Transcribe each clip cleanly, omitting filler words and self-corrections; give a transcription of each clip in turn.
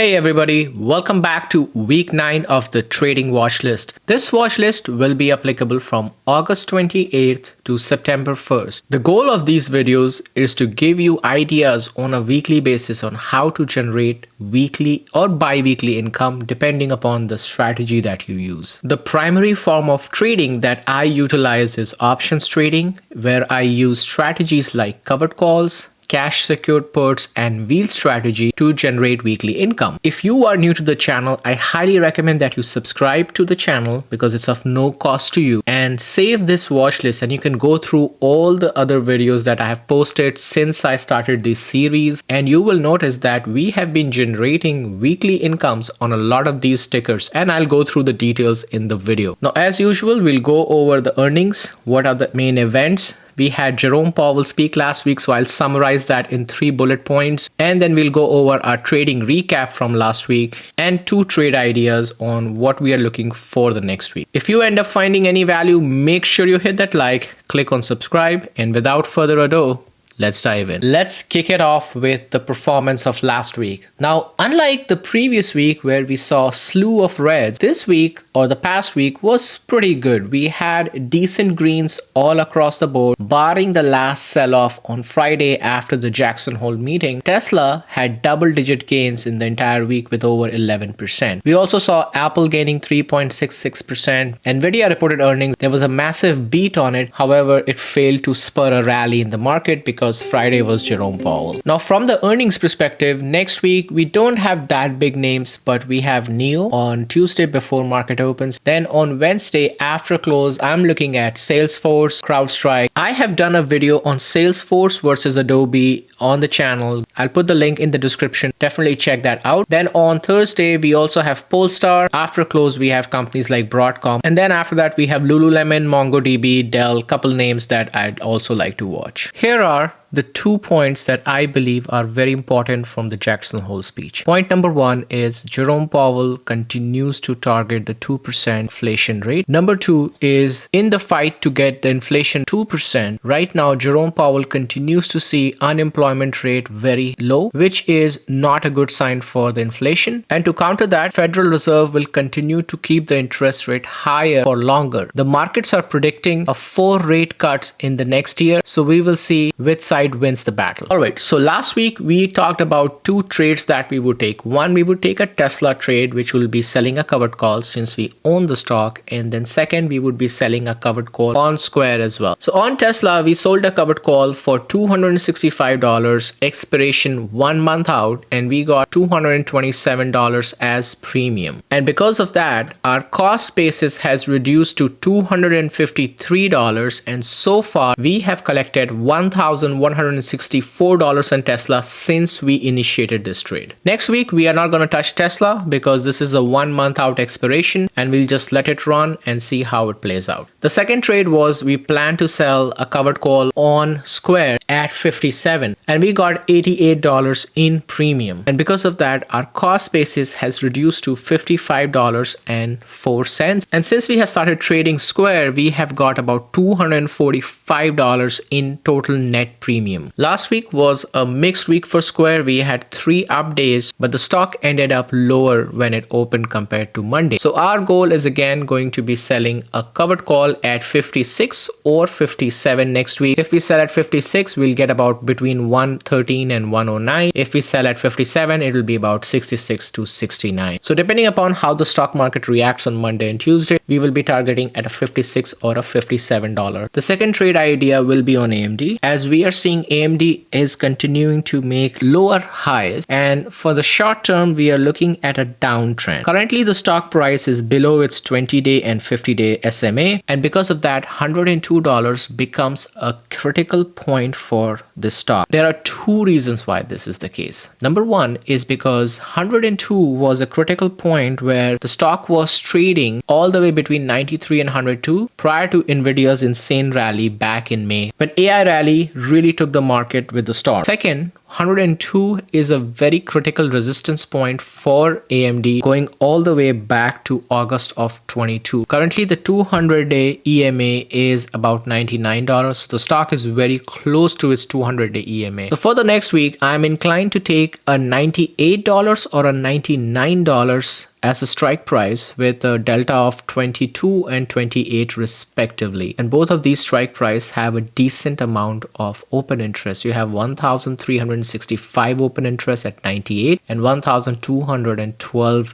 Hey everybody, welcome back to week 9 of the trading watch list. This watch list will be applicable from August 28th to September 1st. The goal of these videos is to give you ideas on a weekly basis on how to generate weekly or bi-weekly income depending upon the strategy that you use. The primary form of trading that I utilize is options trading, where I use strategies like covered calls, cash secured puts and wheel strategy to generate weekly income. If you are new to the channel, I highly recommend that you subscribe to the channel because it's of no cost to you, and save this watch list and you can go through all the other videos that I have posted since I started this series, and you will notice that we have been generating weekly incomes on a lot of these tickers, and I'll go through the details in the video. Now as usual, we'll go over the earnings, what are the main events. We had Jerome Powell speak last week, so I'll summarize that in 3 bullet points. And then we'll go over our trading recap from last week and 2 trade ideas on what we are looking for the next week. If you end up finding any value, make sure you hit that like, click on subscribe, and without further ado, let's dive in. Let's kick it off with the performance of last week. Now, unlike the previous week where we saw a slew of reds, this week or the past week was pretty good. We had decent greens all across the board, barring the last sell-off on Friday after the Jackson Hole meeting. Tesla had double-digit gains in the entire week with over 11%. We also saw Apple gaining 3.66%. Nvidia reported earnings. There was a massive beat on it. However, it failed to spur a rally in the market because Friday was Jerome Powell. Now from the earnings perspective, next week we don't have that big names, but we have NIO on Tuesday before market opens. Then on Wednesday after close, I'm looking at Salesforce, CrowdStrike. I have done a video on Salesforce versus Adobe on the channel. I'll put the link in the description. Definitely check that out. Then on Thursday, we also have Polestar. After close, we have companies like Broadcom. And then after that, we have Lululemon, MongoDB, Dell, couple names that I'd also like to watch. Here are the 2 points that I believe are very important from the Jackson Hole speech. Point number 1 is Jerome Powell continues to target the 2% inflation rate. Number 2 is in the fight to get the inflation 2%. Right now, Jerome Powell continues to see unemployment rate very low, which is not a good sign for the inflation. And to counter that, Federal Reserve will continue to keep the interest rate higher for longer. The markets are predicting a 4 rate cuts in the next year, so we will see which side wins the battle. All right, so last week we talked about 2 trades that we would take. One, we would take a Tesla trade, which will be selling a covered call since we own the stock. And then second, we would be selling a covered call on Square as well. So on Tesla, we sold a covered call for $265, expiration 1 month out, and we got $227 as premium. And because of that, our cost basis has reduced to $253, and so far we have collected $1,164 on Tesla since we initiated this trade. Next week, we are not going to touch Tesla because this is a 1 month out expiration, and we'll just let it run and see how it plays out. The second trade was we plan to sell a covered call on Square at 57, and we got $88 in premium. And because of that, our cost basis has reduced to $55.04. And since we have started trading Square, we have got about $245 in total net premium. Last week was a mixed week for Square. We had 3 up days, but the stock ended up lower when it opened compared to Monday. So our goal is again going to be selling a covered call at 56 or 57 next week. If we sell at 56, we'll get about between 113 and 109. If we sell at 57, it will be about 66 to 69. So depending upon how the stock market reacts on Monday and Tuesday, we will be targeting at a 56 or a $57. The second trade idea will be on AMD, as we are seeing AMD is continuing to make lower highs, and for the short term, we are looking at a downtrend. Currently, the stock price is below its 20-day and 50-day SMA, and because of that, $102 becomes a critical point for this stock. There are 2 reasons why this is the case. Number 1 is because 102 was a critical point where the stock was trading all the way between 93 and 102 prior to Nvidia's insane rally back in May, when AI rally really took the market with the storm. Second, 102 is a very critical resistance point for AMD going all the way back to August of 22. Currently, the 200-day EMA is about $99. The stock is very close to its 200-day EMA. So for the next week, I'm inclined to take a $98 or a $99 as a strike price with a delta of 22 and 28 respectively. And both of these strike price have a decent amount of open interest. You have 1,365 open interest at 98 and 1,212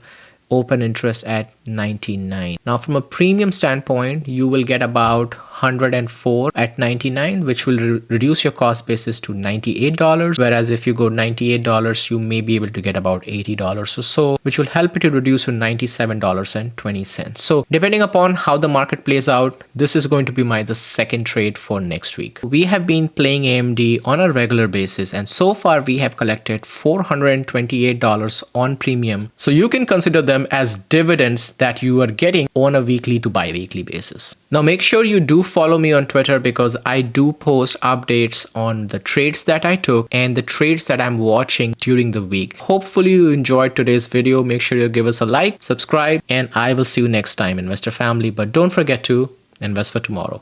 open interest at 99. Now from a premium standpoint, you will get about 104 at 99, which will reduce your cost basis to $98. Whereas if you go $98, you may be able to get about $80 or so, which will help you to reduce to $97.20. So depending upon how the market plays out, this is going to be the second trade for next week. We have been playing AMD on a regular basis, and so far we have collected $428 on premium. So you can consider them as dividends that you are getting on a weekly to bi-weekly basis. Now make sure you do follow me on Twitter, because I do post updates on the trades that I took and the trades that I'm watching during the week. Hopefully you enjoyed today's video. Make sure you give us a like, subscribe, and I will see you next time, investor family. But don't forget to invest for tomorrow.